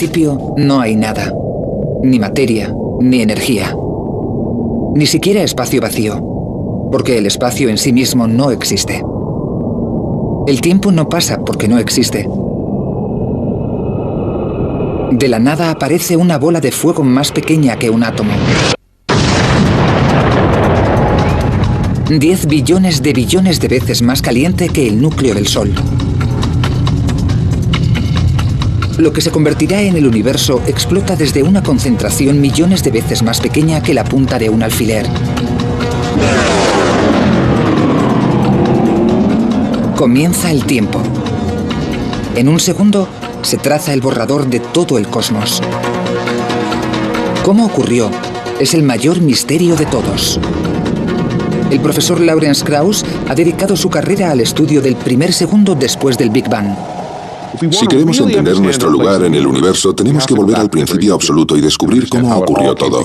principio no hay nada, ni materia, ni energía, ni siquiera espacio vacío, porque el espacio en sí mismo no existe. El tiempo no pasa porque no existe. De la nada aparece una bola de fuego más pequeña que un átomo. 10 billones de veces más caliente que el núcleo del Sol. Lo que se convertirá en el universo explota desde una concentración millones de veces más pequeña que la punta de un alfiler. Comienza el tiempo. En un segundo se traza el borrador de todo el cosmos. ¿Cómo ocurrió? Es el mayor misterio de todos. El profesor Lawrence Krauss ha dedicado su carrera al estudio del primer segundo después del Big Bang. Si queremos entender nuestro lugar en el universo, tenemos que volver al principio absoluto y descubrir cómo ocurrió todo.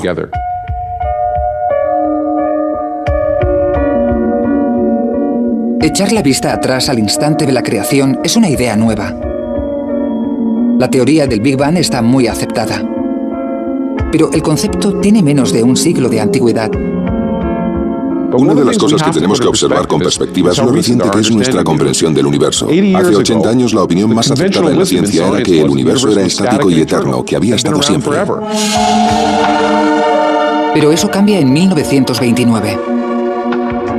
Echar la vista atrás al instante de la creación es una idea nueva. La teoría del Big Bang está muy aceptada. Pero el concepto tiene menos de un siglo de antigüedad. Una de las cosas que tenemos que observar con perspectiva es lo reciente que es nuestra comprensión del universo. Hace 80 años la opinión más aceptada en la ciencia era que el universo era estático y eterno, que había estado siempre. Pero eso cambia en 1929.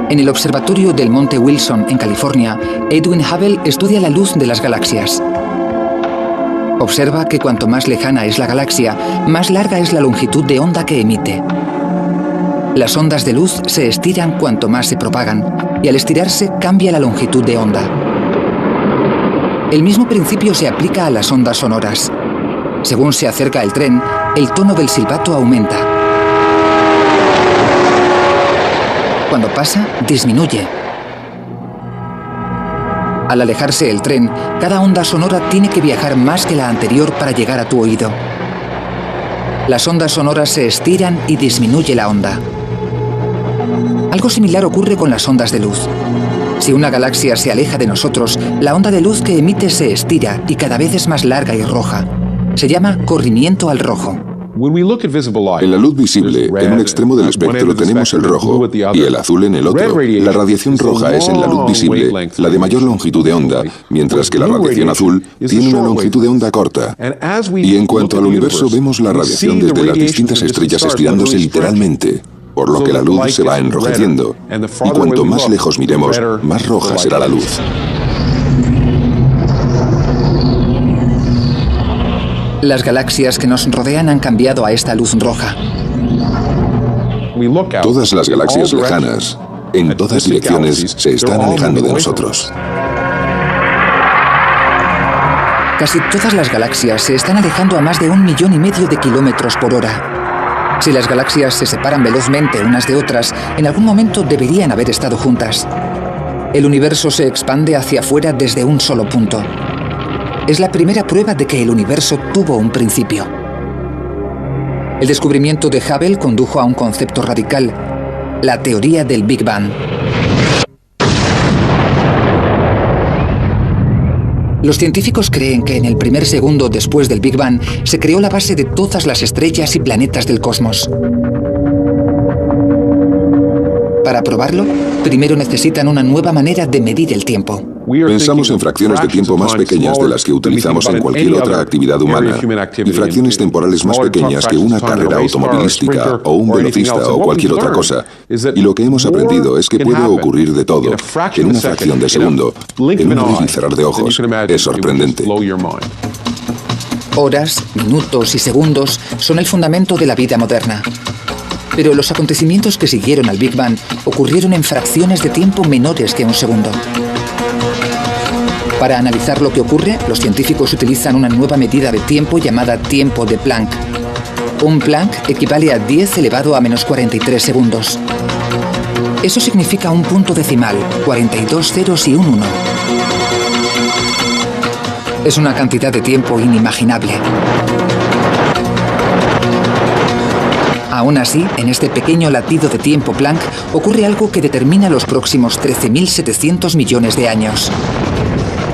En el observatorio del Monte Wilson, en California, Edwin Hubble estudia la luz de las galaxias. Observa que cuanto más lejana es la galaxia, más larga es la longitud de onda que emite. Las ondas de luz se estiran cuanto más se propagan, y al estirarse cambia la longitud de onda. El mismo principio se aplica a las ondas sonoras. Según se acerca el tren, el tono del silbato aumenta. Cuando pasa, disminuye. Al alejarse el tren, cada onda sonora tiene que viajar más que la anterior para llegar a tu oído. Las ondas sonoras se estiran y disminuye la onda. Algo similar ocurre con las ondas de luz. Si una galaxia se aleja de nosotros, la onda de luz que emite se estira y cada vez es más larga y roja. Se llama corrimiento al rojo. En la luz visible, en un extremo del espectro tenemos el rojo y el azul en el otro. La radiación roja es en la luz visible la de mayor longitud de onda, mientras que la radiación azul tiene una longitud de onda corta. Y en cuanto al universo, vemos la radiación desde las distintas estrellas estirándose literalmente, por lo que la luz se va enrojeciendo. Y cuanto más lejos miremos, más roja será la luz. Las galaxias que nos rodean han cambiado a esta luz roja. Todas las galaxias lejanas, en todas direcciones, se están alejando de nosotros. Casi todas las galaxias se están alejando a más de 1,5 millones de kilómetros por hora. Si las galaxias se separan velozmente unas de otras, en algún momento deberían haber estado juntas. El universo se expande hacia afuera desde un solo punto. Es la primera prueba de que el universo tuvo un principio. El descubrimiento de Hubble condujo a un concepto radical, la teoría del Big Bang. Los científicos creen que en el primer segundo después del Big Bang se creó la base de todas las estrellas y planetas del cosmos. Para probarlo, primero necesitan una nueva manera de medir el tiempo. Pensamos en fracciones de tiempo más pequeñas de las que utilizamos en cualquier otra actividad humana y fracciones temporales más pequeñas que una carrera automovilística o un velocista o cualquier otra cosa. Y lo que hemos aprendido es que puede ocurrir de todo, en una fracción de segundo, en un abrir y cerrar de ojos. Es sorprendente. Horas, minutos y segundos son el fundamento de la vida moderna. Pero los acontecimientos que siguieron al Big Bang ocurrieron en fracciones de tiempo menores que un segundo. Para analizar lo que ocurre, los científicos utilizan una nueva medida de tiempo llamada tiempo de Planck. Un Planck equivale a 10 elevado a menos 43 segundos. Eso significa un punto decimal, 42 ceros y un 1. Es una cantidad de tiempo inimaginable. Aún así, en este pequeño latido de tiempo Planck ocurre algo que determina los próximos 13.700 millones de años.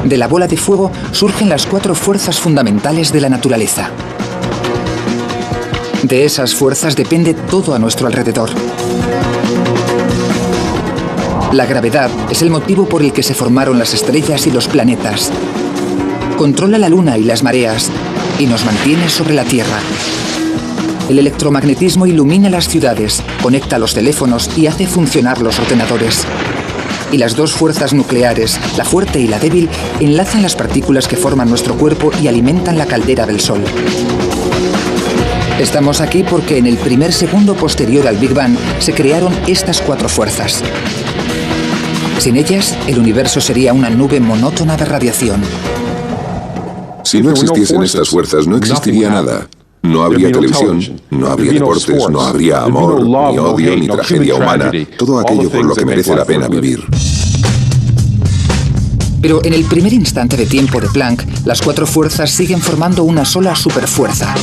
De la bola de fuego surgen las 4 fuerzas fundamentales de la naturaleza. De esas fuerzas depende todo a nuestro alrededor. La gravedad es el motivo por el que se formaron las estrellas y los planetas. Controla la luna y las mareas y nos mantiene sobre la Tierra. El electromagnetismo ilumina las ciudades, conecta los teléfonos y hace funcionar los ordenadores. Y las dos fuerzas nucleares, la fuerte y la débil, enlazan las partículas que forman nuestro cuerpo y alimentan la caldera del Sol. Estamos aquí porque en el primer segundo posterior al Big Bang se crearon estas cuatro fuerzas. Sin ellas, el universo sería una nube monótona de radiación. Si no existiesen estas fuerzas, no existiría nada. No habría televisión, no habría deportes, no habría amor, ni odio, ni tragedia humana. Todo aquello por lo que merece la pena vivir. Pero en el primer instante de tiempo de Planck, las cuatro fuerzas siguen formando una sola superfuerza.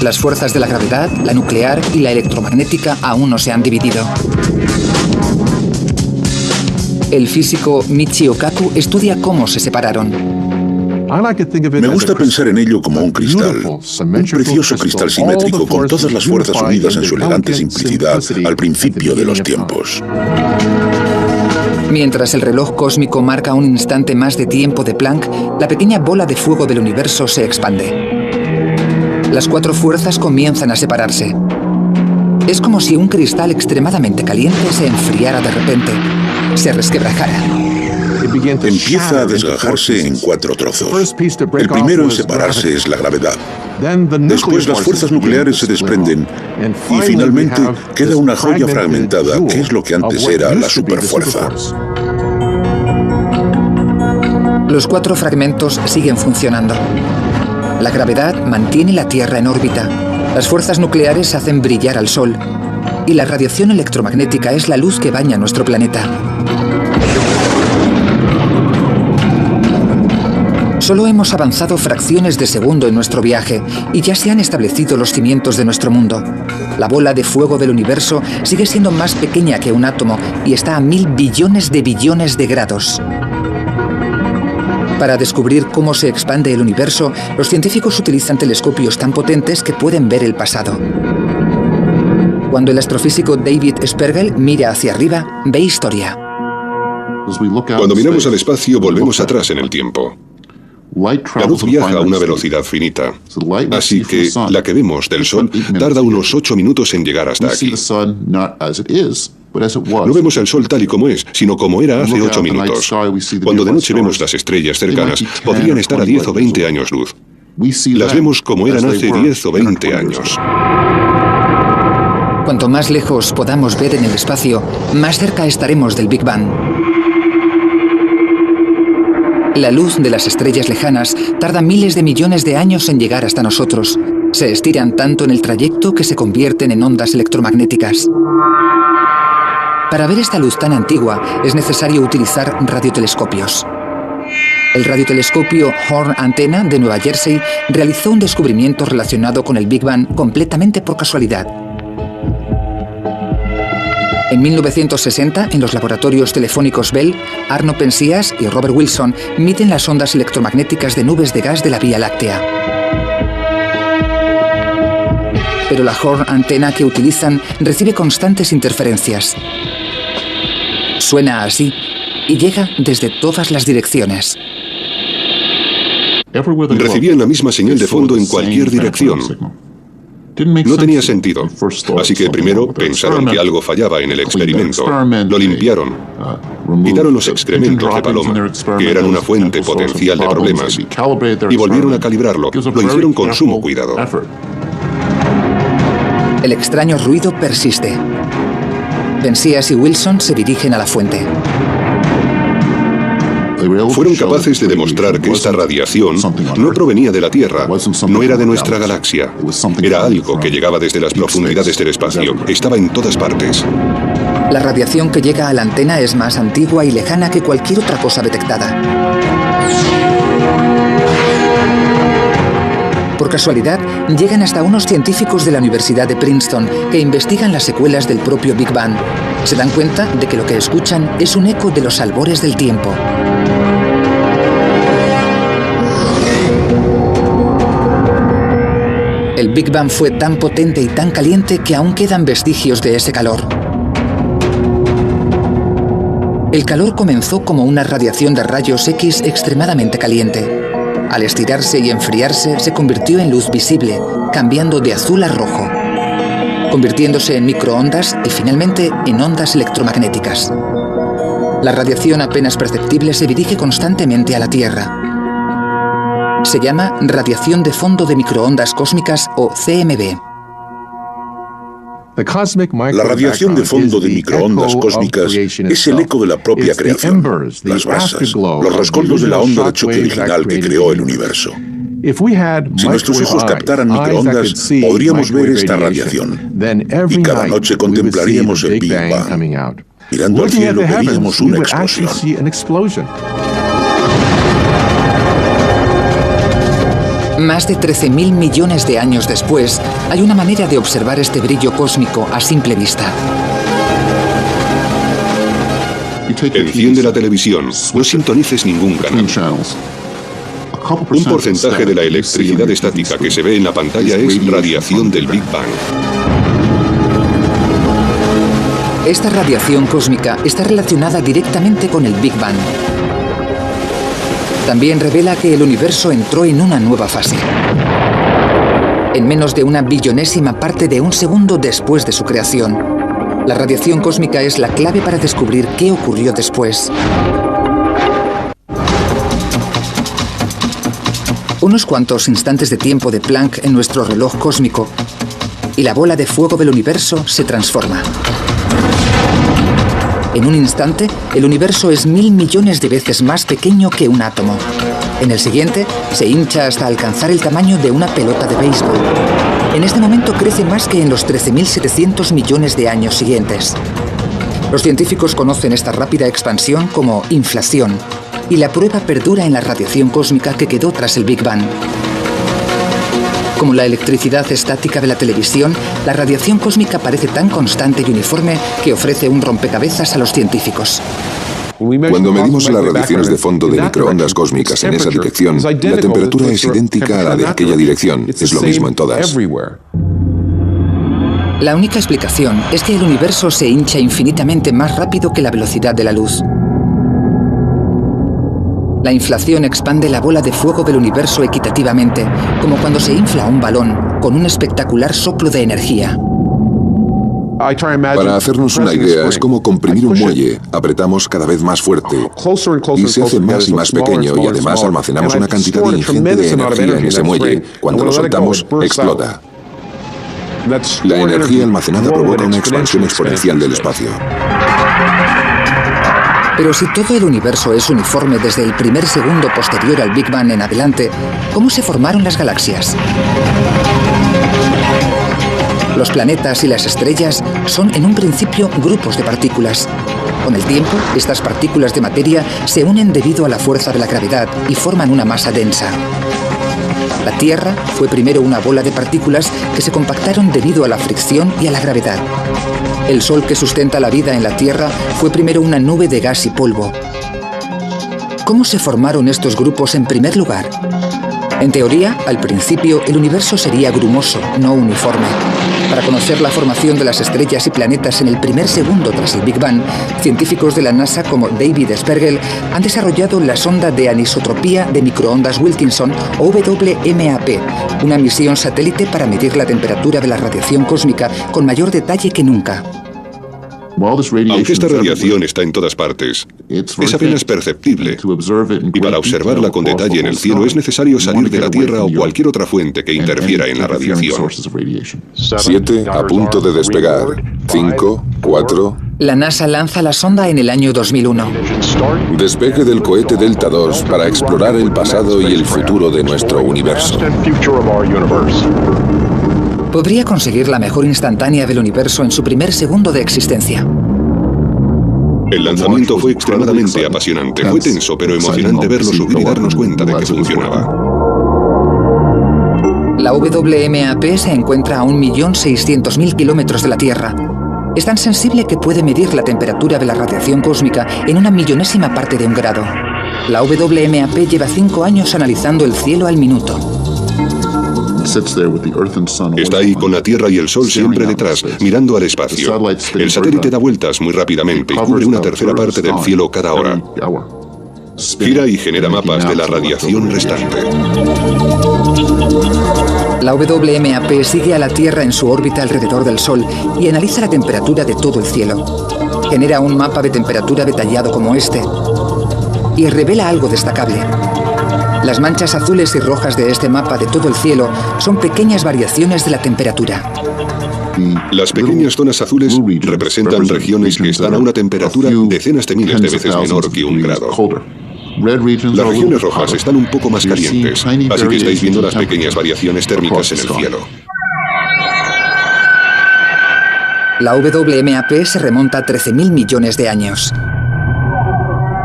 Las fuerzas de la gravedad, la nuclear y la electromagnética aún no se han dividido. El físico Michio Kaku estudia cómo se separaron. Me gusta pensar en ello como un cristal, un precioso cristal simétrico con todas las fuerzas unidas en su elegante simplicidad al principio de los tiempos. Mientras el reloj cósmico marca un instante más de tiempo de Planck, la pequeña bola de fuego del universo se expande. Las cuatro fuerzas comienzan a separarse. Es como si un cristal extremadamente caliente se enfriara de repente, se resquebrajara. Empieza a desgajarse en cuatro trozos. El primero en separarse es la gravedad. Después las fuerzas nucleares se desprenden y finalmente queda una joya fragmentada que es lo que antes era la superfuerza. Los cuatro fragmentos siguen funcionando. La gravedad mantiene la Tierra en órbita. Las fuerzas nucleares hacen brillar al Sol. Y la radiación electromagnética es la luz que baña nuestro planeta. Solo hemos avanzado fracciones de segundo en nuestro viaje y ya se han establecido los cimientos de nuestro mundo. La bola de fuego del universo sigue siendo más pequeña que un átomo y está a 1000 billones de grados. Para descubrir cómo se expande el universo, los científicos utilizan telescopios tan potentes que pueden ver el pasado. Cuando el astrofísico David Spergel mira hacia arriba, ve historia. Cuando miramos al espacio, volvemos atrás en el tiempo. La luz viaja a una velocidad finita, así que la que vemos del Sol tarda unos 8 minutos en llegar hasta aquí. No vemos el Sol tal y como es, sino como era hace 8 minutos. Cuando de noche vemos las estrellas cercanas, podrían estar a 10 o 20 años luz. Las vemos como eran hace 10 o 20 años. Cuanto más lejos podamos ver en el espacio, más cerca estaremos del Big Bang. La luz de las estrellas lejanas tarda miles de millones de años en llegar hasta nosotros. Se estiran tanto en el trayecto que se convierten en ondas electromagnéticas. Para ver esta luz tan antigua es necesario utilizar radiotelescopios. El radiotelescopio Horn Antenna de Nueva Jersey realizó un descubrimiento relacionado con el Big Bang completamente por casualidad. En 1960, en los laboratorios telefónicos Bell, Arno Penzias y Robert Wilson miden las ondas electromagnéticas de nubes de gas de la Vía Láctea. Pero la Horn Antenna que utilizan recibe constantes interferencias. Suena así y llega desde todas las direcciones. Recibían la misma señal de fondo en cualquier dirección. No tenía sentido, así que primero pensaron que algo fallaba en el experimento. Lo limpiaron, quitaron los excrementos de paloma, que eran una fuente potencial de problemas, y volvieron a calibrarlo. Lo hicieron con sumo cuidado. El extraño ruido persiste. Penzias y Wilson se dirigen a la fuente. Fueron capaces de demostrar que esta radiación no provenía de la Tierra, no era de nuestra galaxia. Era algo que llegaba desde las profundidades del espacio, estaba en todas partes. La radiación que llega a la antena es más antigua y lejana que cualquier otra cosa detectada. Por casualidad, llegan hasta unos científicos de la Universidad de Princeton que investigan las secuelas del propio Big Bang. Se dan cuenta de que lo que escuchan es un eco de los albores del tiempo. El Big Bang fue tan potente y tan caliente que aún quedan vestigios de ese calor. El calor comenzó como una radiación de rayos X extremadamente caliente. Al estirarse y enfriarse, se convirtió en luz visible, cambiando de azul a rojo, convirtiéndose en microondas y finalmente en ondas electromagnéticas. La radiación apenas perceptible se dirige constantemente a la Tierra. Se llama radiación de fondo de microondas cósmicas o CMB. La radiación de fondo de microondas cósmicas es el eco de la propia creación, las brasas, los rescoldos de la onda de choque original que creó el universo. Si nuestros ojos captaran microondas, podríamos ver esta radiación. Y cada noche contemplaríamos el Big Bang. Mirando al cielo veríamos una explosión. Más de 13.000 millones de años después, hay una manera de observar este brillo cósmico a simple vista. Enciende la televisión, no sintonices ningún canal. Un porcentaje de la electricidad estática que se ve en la pantalla es radiación del Big Bang. Esta radiación cósmica está relacionada directamente con el Big Bang. También revela que el universo entró en una nueva fase. En menos de una billonésima parte de un segundo después de su creación, la radiación cósmica es la clave para descubrir qué ocurrió después. Unos cuantos instantes de tiempo de Planck en nuestro reloj cósmico y la bola de fuego del universo se transforma. En un instante, el universo es 1000 millones de veces más pequeño que un átomo. En el siguiente, se hincha hasta alcanzar el tamaño de una pelota de béisbol. En este momento crece más que en los 13.700 millones de años siguientes. Los científicos conocen esta rápida expansión como inflación, y la prueba perdura en la radiación cósmica que quedó tras el Big Bang. Como la electricidad estática de la televisión, la radiación cósmica parece tan constante y uniforme que ofrece un rompecabezas a los científicos. Cuando medimos las radiaciones de fondo de microondas cósmicas en esa dirección, la temperatura es idéntica a la de aquella dirección. Es lo mismo en todas. La única explicación es que el universo se hincha infinitamente más rápido que la velocidad de la luz. La inflación expande la bola de fuego del universo equitativamente, como cuando se infla un balón, con un espectacular soplo de energía. Para hacernos una idea, es como comprimir un muelle. Apretamos cada vez más fuerte y se hace más y más pequeño, y además almacenamos una cantidad ingente de energía en ese muelle. Cuando lo soltamos, explota. La energía almacenada provoca una expansión exponencial del espacio. Pero si todo el universo es uniforme desde el primer segundo posterior al Big Bang en adelante, ¿cómo se formaron las galaxias? Los planetas y las estrellas son en un principio grupos de partículas. Con el tiempo, estas partículas de materia se unen debido a la fuerza de la gravedad y forman una masa densa. La Tierra fue primero una bola de partículas que se compactaron debido a la fricción y a la gravedad. El Sol que sustenta la vida en la Tierra fue primero una nube de gas y polvo. ¿Cómo se formaron estos grupos en primer lugar? En teoría, al principio, el universo sería grumoso, no uniforme. Para conocer la formación de las estrellas y planetas en el primer segundo tras el Big Bang, científicos de la NASA como David Spergel han desarrollado la sonda de anisotropía de microondas Wilkinson o WMAP, una misión satélite para medir la temperatura de la radiación cósmica con mayor detalle que nunca. Aunque esta radiación está en todas partes, es apenas perceptible, y para observarla con detalle en el cielo es necesario salir de la Tierra o cualquier otra fuente que interfiera en la radiación. 7 a punto de despegar. 5, 4... La NASA lanza la sonda en el año 2001. Despegue del cohete Delta II para explorar el pasado y el futuro de nuestro universo. Podría conseguir la mejor instantánea del universo en su primer segundo de existencia. El lanzamiento fue extremadamente apasionante. Fue tenso pero emocionante verlo subir y darnos cuenta de que funcionaba. La WMAP se encuentra a 1.600.000 kilómetros de la Tierra. Es tan sensible que puede medir la temperatura de la radiación cósmica en una millonésima parte de un grado. La WMAP lleva 5 años analizando el cielo al minuto. Está ahí con la Tierra y el Sol siempre detrás, mirando al espacio. El satélite da vueltas muy rápidamente y cubre una tercera parte del cielo cada hora. Gira y genera mapas de la radiación restante. La WMAP sigue a la Tierra en su órbita alrededor del Sol y analiza la temperatura de todo el cielo. Genera un mapa de temperatura detallado como este y revela algo destacable. Las manchas azules y rojas de este mapa de todo el cielo son pequeñas variaciones de la temperatura. Las pequeñas zonas azules representan regiones que están a una temperatura decenas de miles de veces menor que 1 grado. Las regiones rojas están un poco más calientes, así que estáis viendo las pequeñas variaciones térmicas en el cielo. La WMAP se remonta a 13.000 millones de años.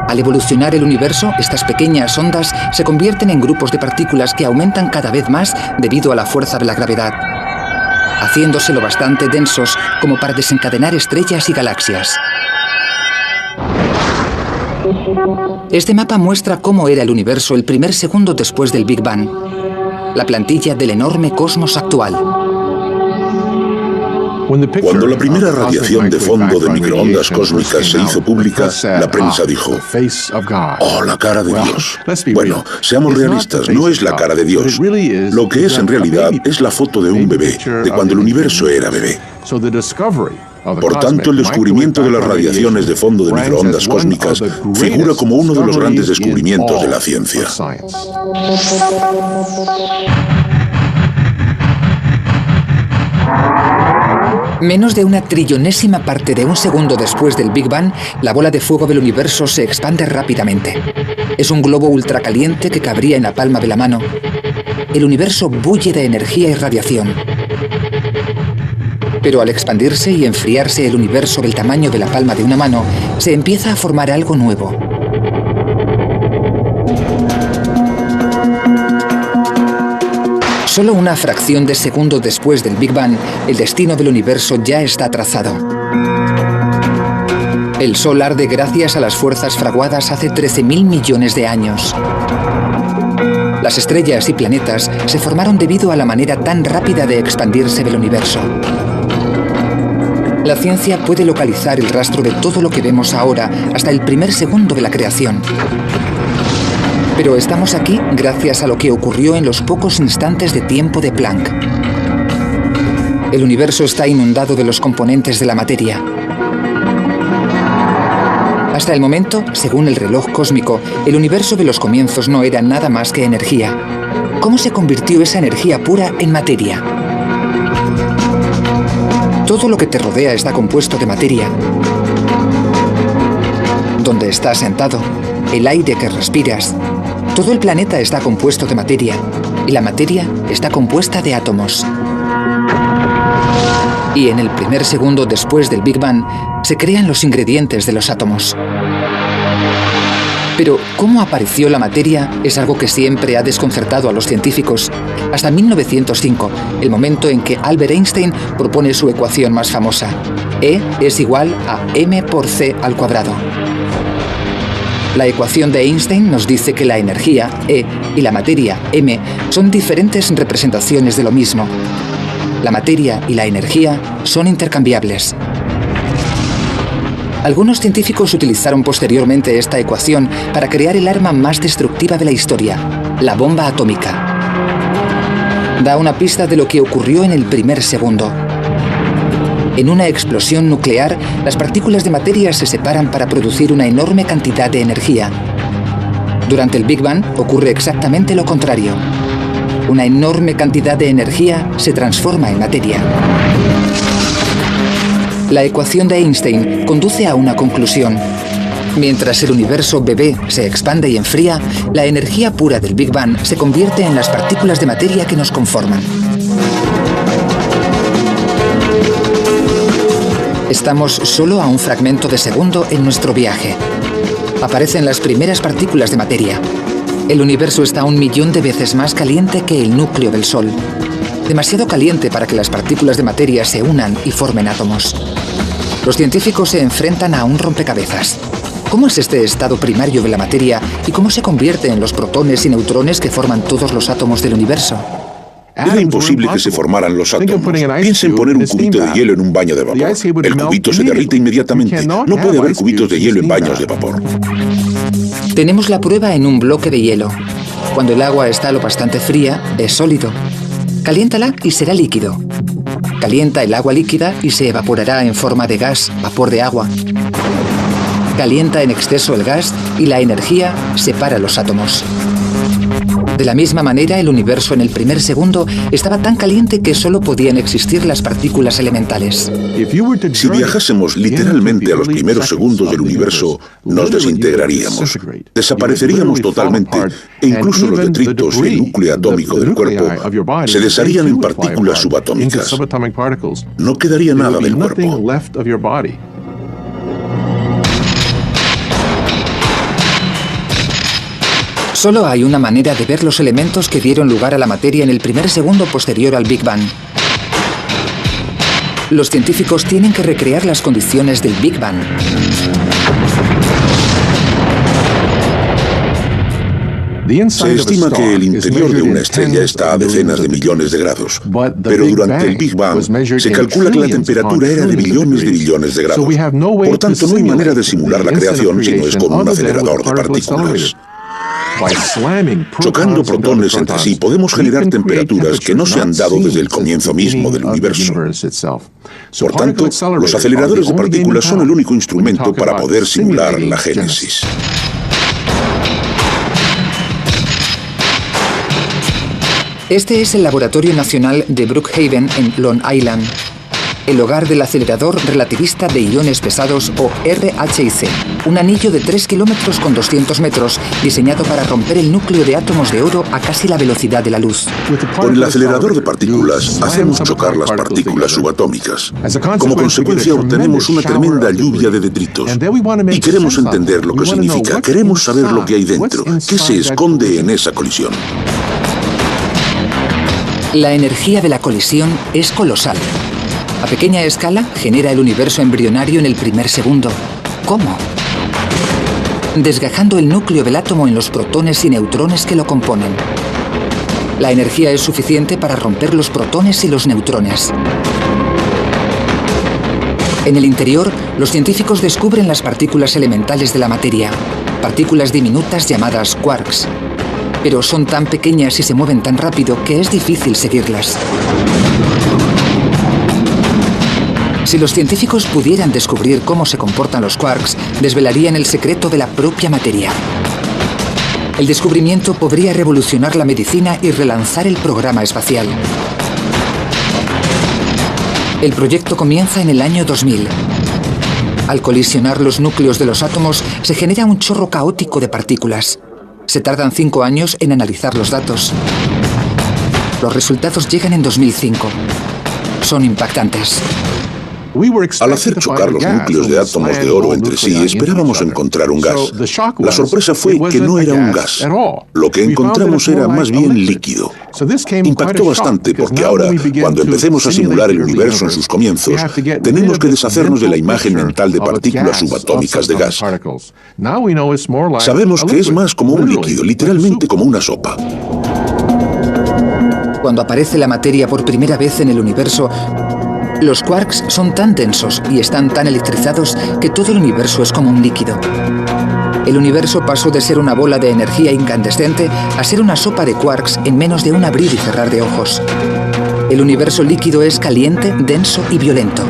Al evolucionar el universo, estas pequeñas ondas se convierten en grupos de partículas que aumentan cada vez más debido a la fuerza de la gravedad, haciéndose lo bastante densos como para desencadenar estrellas y galaxias. Este mapa muestra cómo era el universo el primer segundo después del Big Bang, la plantilla del enorme cosmos actual. Cuando la primera radiación de fondo de microondas cósmicas se hizo pública, la prensa dijo: ¡oh, la cara de Dios! Bueno, seamos realistas, no es la cara de Dios. Lo que es en realidad es la foto de un bebé, de cuando el universo era bebé. Por tanto, el descubrimiento de las radiaciones de fondo de microondas cósmicas figura como uno de los grandes descubrimientos de la ciencia. Menos de una trillonésima parte de un segundo después del Big Bang, la bola de fuego del universo se expande rápidamente. Es un globo ultracaliente que cabría en la palma de la mano. El universo bulle de energía y radiación. Pero al expandirse y enfriarse el universo del tamaño de la palma de una mano, se empieza a formar algo nuevo. Solo una fracción de segundo después del Big Bang, el destino del universo ya está trazado. El Sol arde gracias a las fuerzas fraguadas hace 13.000 millones de años. Las estrellas y planetas se formaron debido a la manera tan rápida de expandirse del universo. La ciencia puede localizar el rastro de todo lo que vemos ahora hasta el primer segundo de la creación. Pero estamos aquí gracias a lo que ocurrió en los pocos instantes de tiempo de Planck. El universo está inundado de los componentes de la materia. Hasta el momento, según el reloj cósmico, el universo de los comienzos no era nada más que energía. ¿Cómo se convirtió esa energía pura en materia? Todo lo que te rodea está compuesto de materia. Donde estás sentado, el aire que respiras, todo el planeta está compuesto de materia, y la materia está compuesta de átomos. Y en el primer segundo después del Big Bang, se crean los ingredientes de los átomos. Pero, ¿cómo apareció la materia? Es algo que siempre ha desconcertado a los científicos. Hasta 1905, el momento en que Albert Einstein propone su ecuación más famosa. E es igual a m por c al cuadrado. La ecuación de Einstein nos dice que la energía, E, y la materia, m, son diferentes representaciones de lo mismo. La materia y la energía son intercambiables. Algunos científicos utilizaron posteriormente esta ecuación para crear el arma más destructiva de la historia, la bomba atómica. Da una pista de lo que ocurrió en el primer segundo. En una explosión nuclear, las partículas de materia se separan para producir una enorme cantidad de energía. Durante el Big Bang ocurre exactamente lo contrario. Una enorme cantidad de energía se transforma en materia. La ecuación de Einstein conduce a una conclusión. Mientras el universo bebé se expande y enfría, la energía pura del Big Bang se convierte en las partículas de materia que nos conforman. Estamos solo a un fragmento de segundo en nuestro viaje. Aparecen las primeras partículas de materia. El universo está 1 millón de veces más caliente que el núcleo del Sol. Demasiado caliente para que las partículas de materia se unan y formen átomos. Los científicos se enfrentan a un rompecabezas. ¿Cómo es este estado primario de la materia y cómo se convierte en los protones y neutrones que forman todos los átomos del universo? Era imposible que se formaran los átomos. Piensa en poner un cubito de hielo en un baño de vapor. El cubito se derrite inmediatamente. No puede haber cubitos de hielo en baños de vapor. Tenemos la prueba en un bloque de hielo. Cuando el agua está lo bastante fría, es sólido. Caliéntala y será líquido. Calienta el agua líquida y se evaporará en forma de gas, vapor de agua. Calienta en exceso el gas y la energía separa los átomos. De la misma manera, el universo en el primer segundo estaba tan caliente que solo podían existir las partículas elementales. Si viajásemos literalmente a los primeros segundos del universo, nos desintegraríamos. Desapareceríamos totalmente e incluso los detritos y el núcleo atómico del cuerpo se desharían en partículas subatómicas. No quedaría nada del cuerpo. Solo hay una manera de ver los elementos que dieron lugar a la materia en el primer segundo posterior al Big Bang. Los científicos tienen que recrear las condiciones del Big Bang. Se estima que el interior de una estrella está a decenas de millones de grados, pero durante el Big Bang se calcula que la temperatura era de billones de grados. Por tanto, no hay manera de simular la creación si no es con un acelerador de partículas. Chocando protones entre sí podemos generar temperaturas que no se han dado desde el comienzo mismo del universo. Por tanto, los aceleradores de partículas son el único instrumento para poder simular la génesis. Este es el Laboratorio Nacional de Brookhaven en Long Island, el hogar del acelerador relativista de iones pesados o RHIC, un anillo de 3 kilómetros con 200 metros diseñado para romper el núcleo de átomos de oro a casi la velocidad de la luz. Con el acelerador de partículas hacemos chocar las partículas subatómicas. Como consecuencia obtenemos una tremenda lluvia de detritos. Y queremos entender lo que significa, queremos saber lo que hay dentro, qué se esconde en esa colisión. La energía de la colisión es colosal. A pequeña escala, genera el universo embrionario en el primer segundo. ¿Cómo? Desgajando el núcleo del átomo en los protones y neutrones que lo componen. La energía es suficiente para romper los protones y los neutrones. En el interior, los científicos descubren las partículas elementales de la materia, partículas diminutas llamadas quarks. Pero son tan pequeñas y se mueven tan rápido que es difícil seguirlas. Si los científicos pudieran descubrir cómo se comportan los quarks, desvelarían el secreto de la propia materia. El descubrimiento podría revolucionar la medicina y relanzar el programa espacial. El proyecto comienza en el año 2000. Al colisionar los núcleos de los átomos, se genera un chorro caótico de partículas. Se tardan 5 años en analizar los datos. Los resultados llegan en 2005. Son impactantes. Al hacer chocar los núcleos de átomos de oro entre sí, esperábamos encontrar un gas. La sorpresa fue que no era un gas. Lo que encontramos era más bien líquido. Impactó bastante porque ahora, cuando empecemos a simular el universo en sus comienzos, tenemos que deshacernos de la imagen mental de partículas subatómicas de gas. Sabemos que es más como un líquido, literalmente como una sopa. Cuando aparece la materia por primera vez en el universo, los quarks son tan densos y están tan electrizados que todo el universo es como un líquido. El universo pasó de ser una bola de energía incandescente a ser una sopa de quarks en menos de un abrir y cerrar de ojos. El universo líquido es caliente, denso y violento.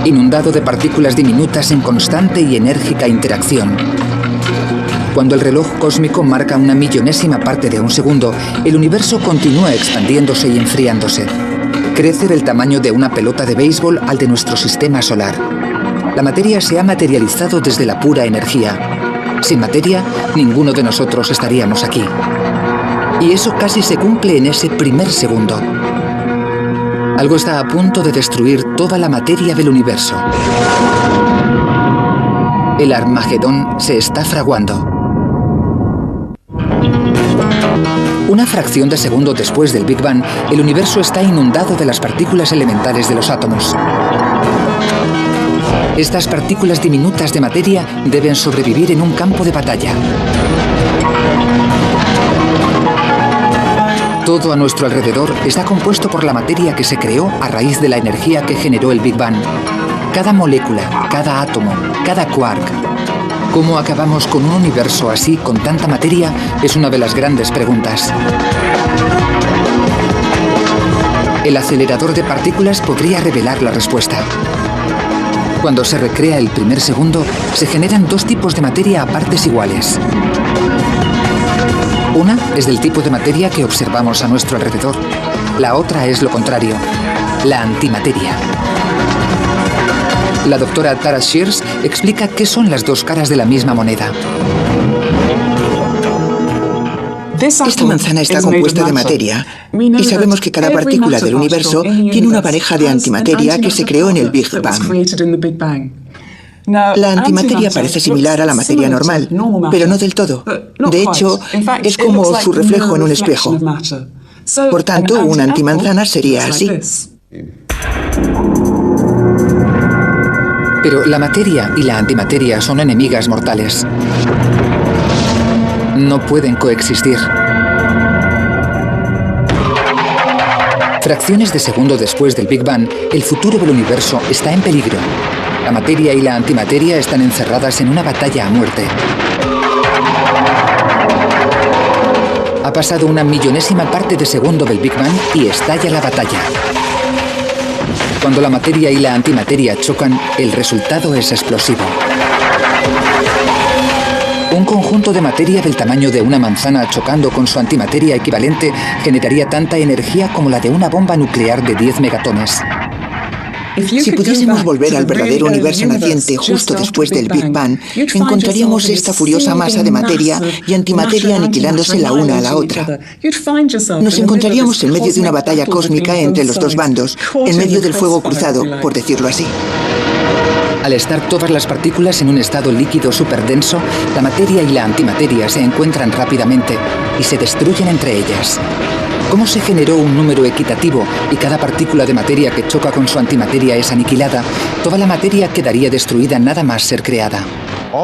Inundado de partículas diminutas en constante y enérgica interacción. Cuando el reloj cósmico marca una millonésima parte de un segundo, el universo continúa expandiéndose y enfriándose. Crece del tamaño de una pelota de béisbol al de nuestro sistema solar. La materia se ha materializado desde la pura energía. Sin materia, ninguno de nosotros estaríamos aquí. Y eso casi se cumple en ese primer segundo. Algo está a punto de destruir toda la materia del universo. El Armagedón se está fraguando. Una fracción de segundo después del Big Bang, el universo está inundado de las partículas elementales de los átomos. Estas partículas diminutas de materia deben sobrevivir en un campo de batalla. Todo a nuestro alrededor está compuesto por la materia que se creó a raíz de la energía que generó el Big Bang. Cada molécula, cada átomo, cada quark. ¿Cómo acabamos con un universo así, con tanta materia? Es una de las grandes preguntas. El acelerador de partículas podría revelar la respuesta. Cuando se recrea el primer segundo, se generan dos tipos de materia a partes iguales. Una es del tipo de materia que observamos a nuestro alrededor. La otra es lo contrario, la antimateria. La doctora Tara Shears explica qué son las dos caras de la misma moneda. Esta manzana está compuesta de materia y sabemos que cada partícula del universo tiene una pareja de antimateria que se creó en el Big Bang. La antimateria parece similar a la materia normal, pero no del todo. De hecho, es como su reflejo en un espejo. Por tanto, una antimanzana sería así. Pero la materia y la antimateria son enemigas mortales. No pueden coexistir. Fracciones de segundo después del Big Bang, el futuro del universo está en peligro. La materia y la antimateria están encerradas en una batalla a muerte. Ha pasado una millonésima parte de segundo del Big Bang y estalla la batalla. Cuando la materia y la antimateria chocan, el resultado es explosivo. Un conjunto de materia del tamaño de una manzana chocando con su antimateria equivalente generaría tanta energía como la de una bomba nuclear de 10 megatones. Si pudiésemos volver al verdadero universo naciente justo después del Big Bang, encontraríamos esta furiosa masa de materia y antimateria aniquilándose la una a la otra. Nos encontraríamos en medio de una batalla cósmica entre los dos bandos, en medio del fuego cruzado, por decirlo así. Al estar todas las partículas en un estado líquido superdenso, la materia y la antimateria se encuentran rápidamente y se destruyen entre ellas. ¿Cómo se generó un número equitativo y cada partícula de materia que choca con su antimateria es aniquilada? Toda la materia quedaría destruida nada más ser creada.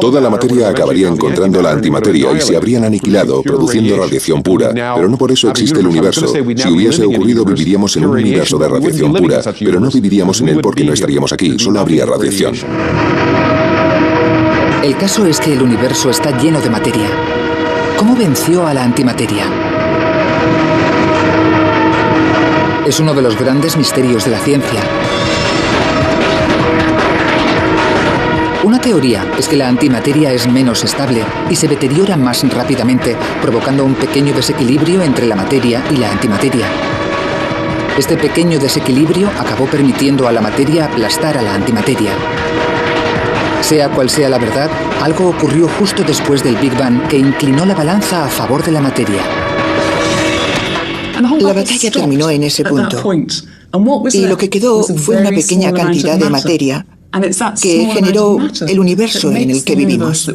Toda la materia acabaría encontrando la antimateria y se habrían aniquilado, produciendo radiación pura. Pero no por eso existe el universo. Si hubiese ocurrido, viviríamos en un universo de radiación pura, pero no viviríamos en él porque no estaríamos aquí, solo habría radiación. El caso es que el universo está lleno de materia. ¿Cómo venció a la antimateria? Es uno de los grandes misterios de la ciencia. Una teoría es que la antimateria es menos estable y se deteriora más rápidamente, provocando un pequeño desequilibrio entre la materia y la antimateria. Este pequeño desequilibrio acabó permitiendo a la materia aplastar a la antimateria. Sea cual sea la verdad, algo ocurrió justo después del Big Bang que inclinó la balanza a favor de la materia. La batalla terminó en ese punto, y lo que quedó fue una pequeña cantidad de materia que generó el universo en el que vivimos.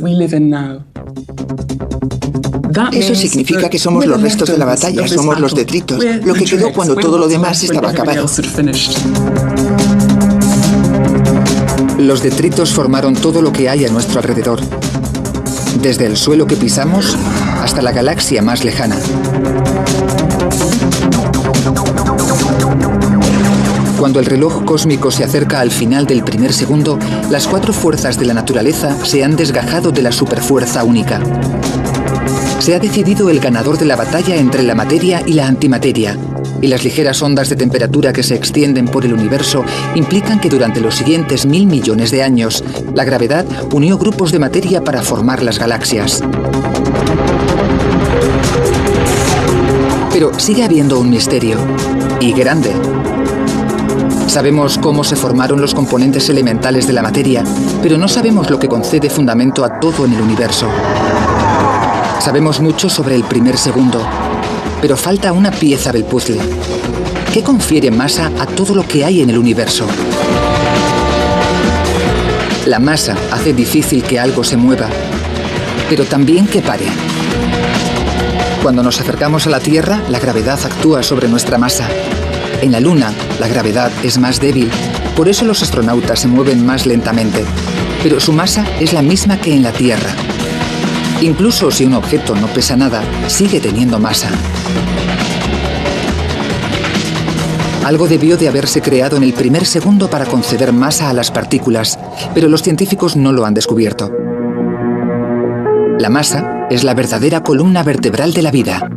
Eso significa que somos los restos de la batalla, somos los detritos, lo que quedó cuando todo lo demás estaba acabado. Los detritos formaron todo lo que hay a nuestro alrededor, desde el suelo que pisamos hasta la galaxia más lejana. Cuando el reloj cósmico se acerca al final del primer segundo, las cuatro fuerzas de la naturaleza se han desgajado de la superfuerza única. Se ha decidido el ganador de la batalla entre la materia y la antimateria, y las ligeras ondas de temperatura que se extienden por el universo implican que durante los siguientes 1000 millones de años, la gravedad unió grupos de materia para formar las galaxias. Pero sigue habiendo un misterio, y grande. Sabemos cómo se formaron los componentes elementales de la materia, pero no sabemos lo que concede fundamento a todo en el universo. Sabemos mucho sobre el primer segundo, pero falta una pieza del puzzle. ¿Qué confiere masa a todo lo que hay en el universo? La masa hace difícil que algo se mueva, pero también que pare. Cuando nos acercamos a la Tierra, la gravedad actúa sobre nuestra masa. En la Luna, la gravedad es más débil, por eso los astronautas se mueven más lentamente, pero su masa es la misma que en la Tierra. Incluso si un objeto no pesa nada, sigue teniendo masa. Algo debió de haberse creado en el primer segundo para conceder masa a las partículas, pero los científicos no lo han descubierto. La masa es la verdadera columna vertebral de la vida.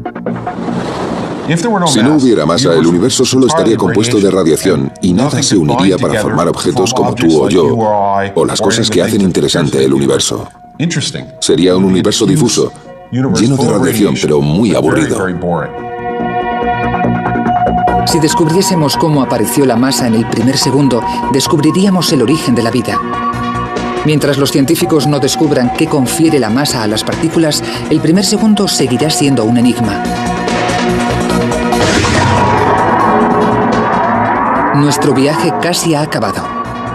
Si no hubiera masa, el universo solo estaría compuesto de radiación y nada se uniría para formar objetos como tú o yo, o las cosas que hacen interesante el universo. Sería un universo difuso, lleno de radiación, pero muy aburrido. Si descubriésemos cómo apareció la masa en el primer segundo, descubriríamos el origen de la vida. Mientras los científicos no descubran qué confiere la masa a las partículas, el primer segundo seguirá siendo un enigma. Nuestro viaje casi ha acabado,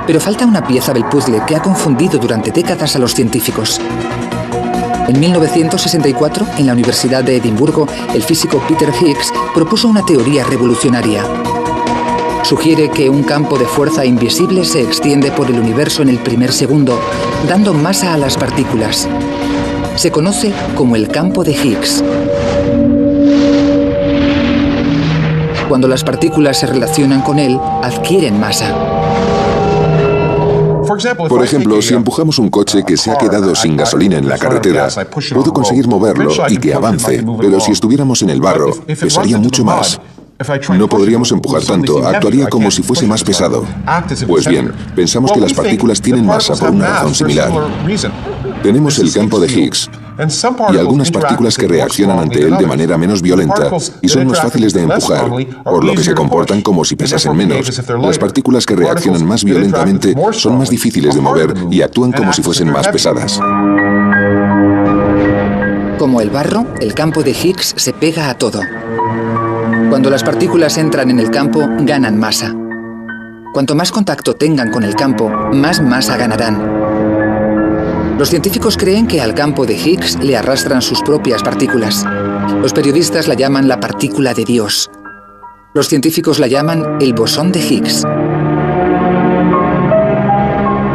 pero falta una pieza del puzzle que ha confundido durante décadas a los científicos. En 1964, en la Universidad de Edimburgo, el físico Peter Higgs propuso una teoría revolucionaria. Sugiere que un campo de fuerza invisible se extiende por el universo en el primer segundo, dando masa a las partículas. Se conoce como el campo de Higgs. Cuando las partículas se relacionan con él, adquieren masa. Por ejemplo, si empujamos un coche que se ha quedado sin gasolina en la carretera, puedo conseguir moverlo y que avance, pero si estuviéramos en el barro, pesaría mucho más. No podríamos empujar tanto, actuaría como si fuese más pesado. Pues bien, pensamos que las partículas tienen masa por una razón similar. Tenemos el campo de Higgs y algunas partículas que reaccionan ante él de manera menos violenta y son más fáciles de empujar, por lo que se comportan como si pesasen menos. Las partículas que reaccionan más violentamente son más difíciles de mover y actúan como si fuesen más pesadas. Como el barro, el campo de Higgs se pega a todo. Cuando las partículas entran en el campo, ganan masa. Cuanto más contacto tengan con el campo, más masa ganarán. Los científicos creen que al campo de Higgs le arrastran sus propias partículas. Los periodistas la llaman la partícula de Dios. Los científicos la llaman el bosón de Higgs.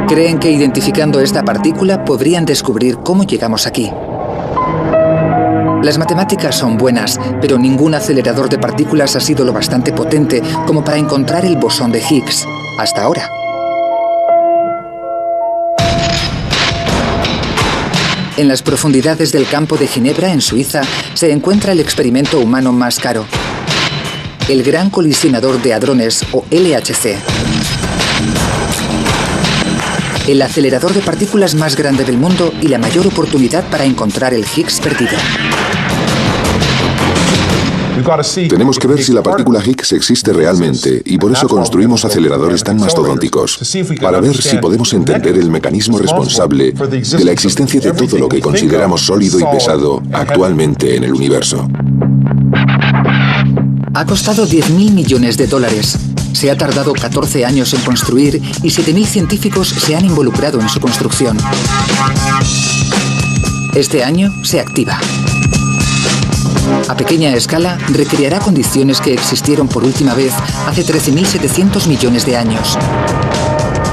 Creen que identificando esta partícula podrían descubrir cómo llegamos aquí. Las matemáticas son buenas, pero ningún acelerador de partículas ha sido lo bastante potente como para encontrar el bosón de Higgs, hasta ahora. En las profundidades del campo de Ginebra, en Suiza, se encuentra el experimento humano más caro, el Gran Colisionador de Hadrones, o LHC. El acelerador de partículas más grande del mundo y la mayor oportunidad para encontrar el Higgs perdido. Tenemos que ver si la partícula Higgs existe realmente y por eso construimos aceleradores tan mastodónticos, para ver si podemos entender el mecanismo responsable de la existencia de todo lo que consideramos sólido y pesado actualmente en el universo. Ha costado $10.000 millones. Se ha tardado 14 años en construir y 7.000 científicos se han involucrado en su construcción. Este año se activa. A pequeña escala, recreará condiciones que existieron por última vez hace 13.700 millones de años.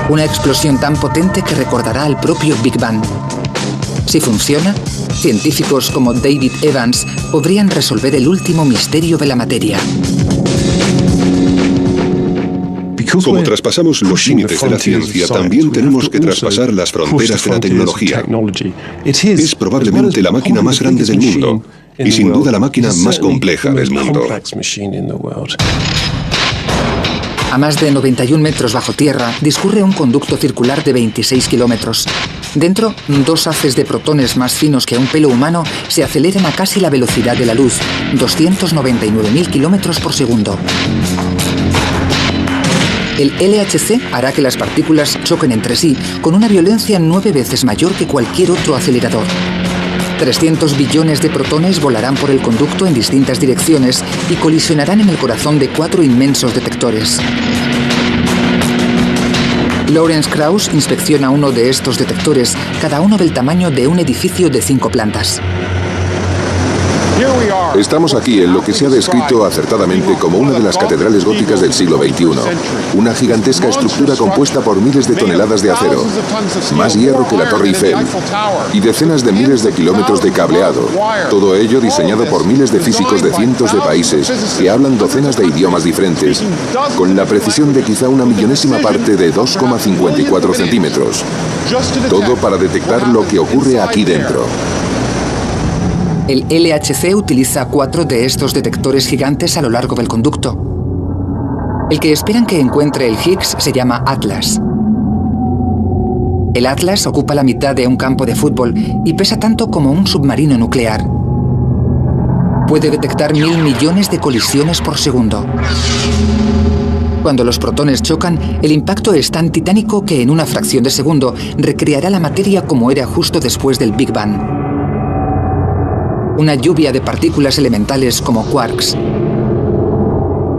Una explosión tan potente que recordará al propio Big Bang. Si funciona, científicos como David Evans podrían resolver el último misterio de la materia. Como traspasamos los límites de la ciencia, también tenemos que traspasar las fronteras de la tecnología. Es probablemente la máquina más grande del mundo y sin duda la máquina más compleja del mundo. A más de 91 metros bajo tierra discurre un conducto circular de 26 kilómetros. Dentro, dos haces de protones más finos que un pelo humano se aceleran a casi la velocidad de la luz, 299.000 kilómetros por segundo. El LHC hará que las partículas choquen entre sí con una violencia 9 veces mayor que cualquier otro acelerador. 300 billones de protones volarán por el conducto en distintas direcciones y colisionarán en el corazón de 4 inmensos detectores. Lawrence Krauss inspecciona uno de estos detectores, cada uno del tamaño de un edificio de 5 plantas. Estamos aquí en lo que se ha descrito acertadamente como una de las catedrales góticas del siglo XXI. Una gigantesca estructura compuesta por miles de toneladas de acero, más hierro que la Torre Eiffel, y decenas de miles de kilómetros de cableado. Todo ello diseñado por miles de físicos de cientos de países que hablan docenas de idiomas diferentes, con la precisión de quizá una millonésima parte de 2,54 centímetros. Todo para detectar lo que ocurre aquí dentro. El LHC utiliza 4 de estos detectores gigantes a lo largo del conducto. El que esperan que encuentre el Higgs se llama Atlas. El Atlas ocupa la mitad de un campo de fútbol y pesa tanto como un submarino nuclear. Puede detectar 1000 millones de colisiones por segundo. Cuando los protones chocan, el impacto es tan titánico que en una fracción de segundo recreará la materia como era justo después del Big Bang. Una lluvia de partículas elementales como quarks.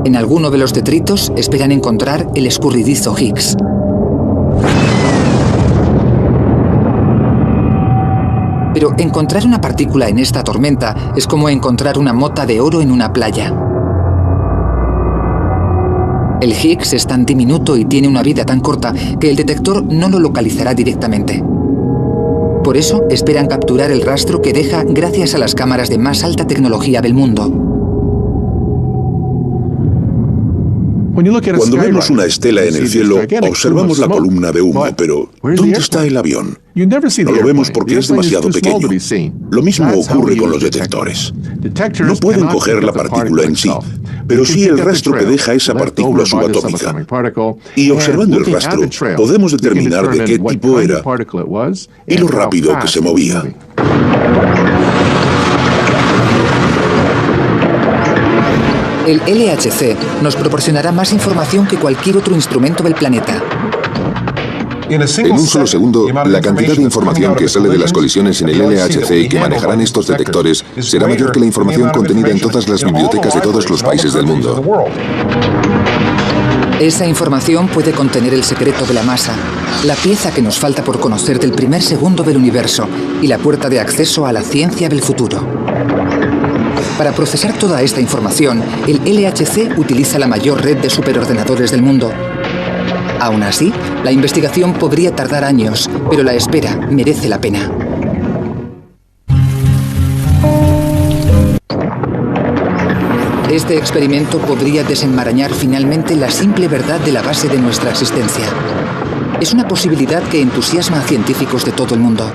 En alguno de los detritos esperan encontrar el escurridizo Higgs. Pero encontrar una partícula en esta tormenta es como encontrar una mota de oro en una playa. El Higgs es tan diminuto y tiene una vida tan corta que el detector no lo localizará directamente. Por eso esperan capturar el rastro que deja gracias a las cámaras de más alta tecnología del mundo. Cuando vemos una estela en el cielo, observamos la columna de humo, pero ¿dónde está el avión? No lo vemos porque es demasiado pequeño. Lo mismo ocurre con los detectores. No pueden coger la partícula en sí, pero sí el rastro que deja esa partícula subatómica. Y observando el rastro, podemos determinar de qué tipo era y lo rápido que se movía. El LHC nos proporcionará más información que cualquier otro instrumento del planeta. En un solo segundo, la cantidad de información que sale de las colisiones en el LHC y que manejarán estos detectores será mayor que la información contenida en todas las bibliotecas de todos los países del mundo. Esa información puede contener el secreto de la masa, la pieza que nos falta por conocer del primer segundo del universo y la puerta de acceso a la ciencia del futuro. Para procesar toda esta información, el LHC utiliza la mayor red de superordenadores del mundo. Aún así, la investigación podría tardar años, pero la espera merece la pena. Este experimento podría desenmarañar finalmente la simple verdad de la base de nuestra existencia. Es una posibilidad que entusiasma a científicos de todo el mundo.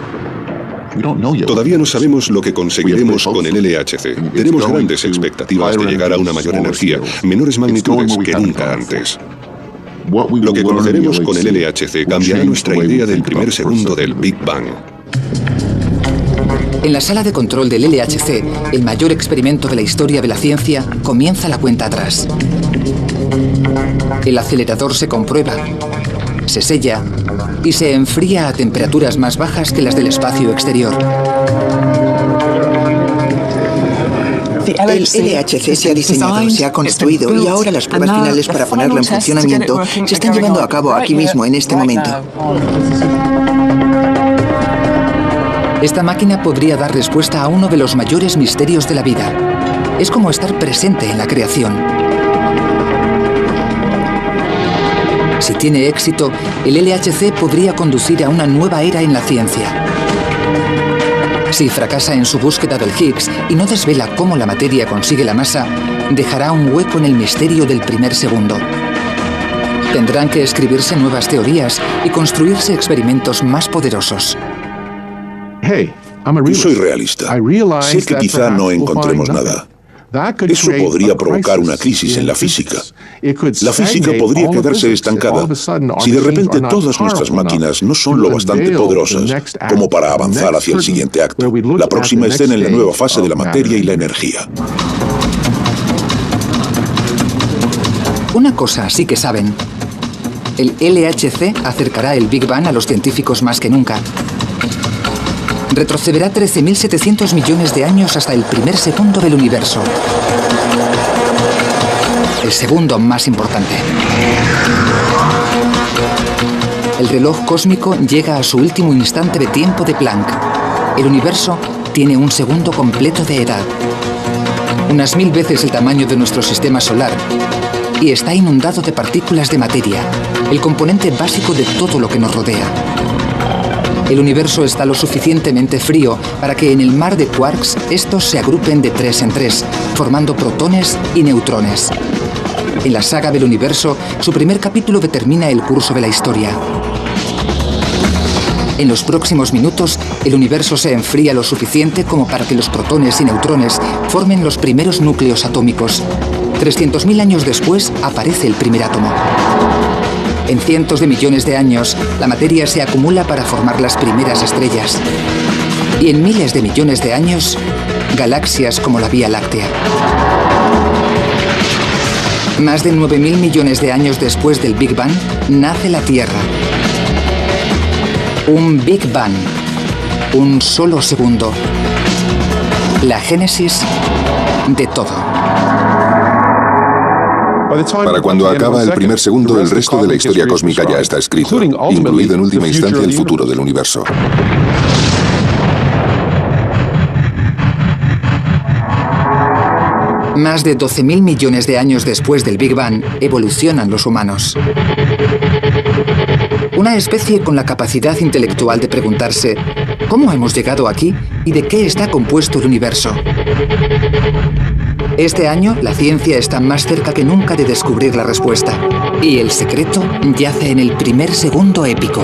Todavía no sabemos lo que conseguiremos con el LHC. Tenemos grandes expectativas de llegar a una mayor energía, menores magnitudes que nunca antes. Lo que conoceremos con el LHC cambiará nuestra idea del primer segundo del Big Bang. En la sala de control del LHC, el mayor experimento de la historia de la ciencia, comienza la cuenta atrás. El acelerador se comprueba, se sella y se enfría a temperaturas más bajas que las del espacio exterior. El LHC se ha diseñado, se ha construido y ahora las pruebas finales para ponerlo en funcionamiento se están llevando a cabo aquí mismo, en este momento. Esta máquina podría dar respuesta a uno de los mayores misterios de la vida. Es como estar presente en la creación. Si tiene éxito, el LHC podría conducir a una nueva era en la ciencia. Si fracasa en su búsqueda del Higgs y no desvela cómo la materia consigue la masa, dejará un hueco en el misterio del primer segundo. Tendrán que escribirse nuevas teorías y construirse experimentos más poderosos. Yo soy realista. Sé que quizá no encontremos nada. Eso podría provocar una crisis en la física. La física podría quedarse estancada si de repente todas nuestras máquinas no son lo bastante poderosas como para avanzar hacia el siguiente acto, la próxima escena en la nueva fase de la materia y la energía. Una cosa sí que saben. El LHC acercará el Big Bang a los científicos más que nunca. Retrocederá 13.700 millones de años hasta el primer segundo del universo. El segundo más importante. El reloj cósmico llega a su último instante de tiempo de Planck. El universo tiene un segundo completo de edad. unas 1000 veces el tamaño de nuestro sistema solar, y está inundado de partículas de materia, el componente básico de todo lo que nos rodea. El universo está lo suficientemente frío para que en el mar de quarks estos se agrupen de 3 en 3, formando protones y neutrones. En la saga del universo, su primer capítulo determina el curso de la historia. En los próximos minutos, el universo se enfría lo suficiente como para que los protones y neutrones formen los primeros núcleos atómicos. 300.000 años después, aparece el primer átomo. En cientos de millones de años, la materia se acumula para formar las primeras estrellas. Y en miles de millones de años, galaxias como la Vía Láctea. Más de 9.000 millones de años después del Big Bang, nace la Tierra. Un Big Bang. Un solo segundo. La génesis de todo. Para cuando acaba el primer segundo, el resto de la historia cósmica ya está escrito, incluido en última instancia el futuro del universo. Más de 12.000 millones de años después del Big Bang, evolucionan los humanos. Una especie con la capacidad intelectual de preguntarse ¿cómo hemos llegado aquí y de qué está compuesto el universo? Este año, la ciencia está más cerca que nunca de descubrir la respuesta. Y el secreto yace en el primer segundo épico.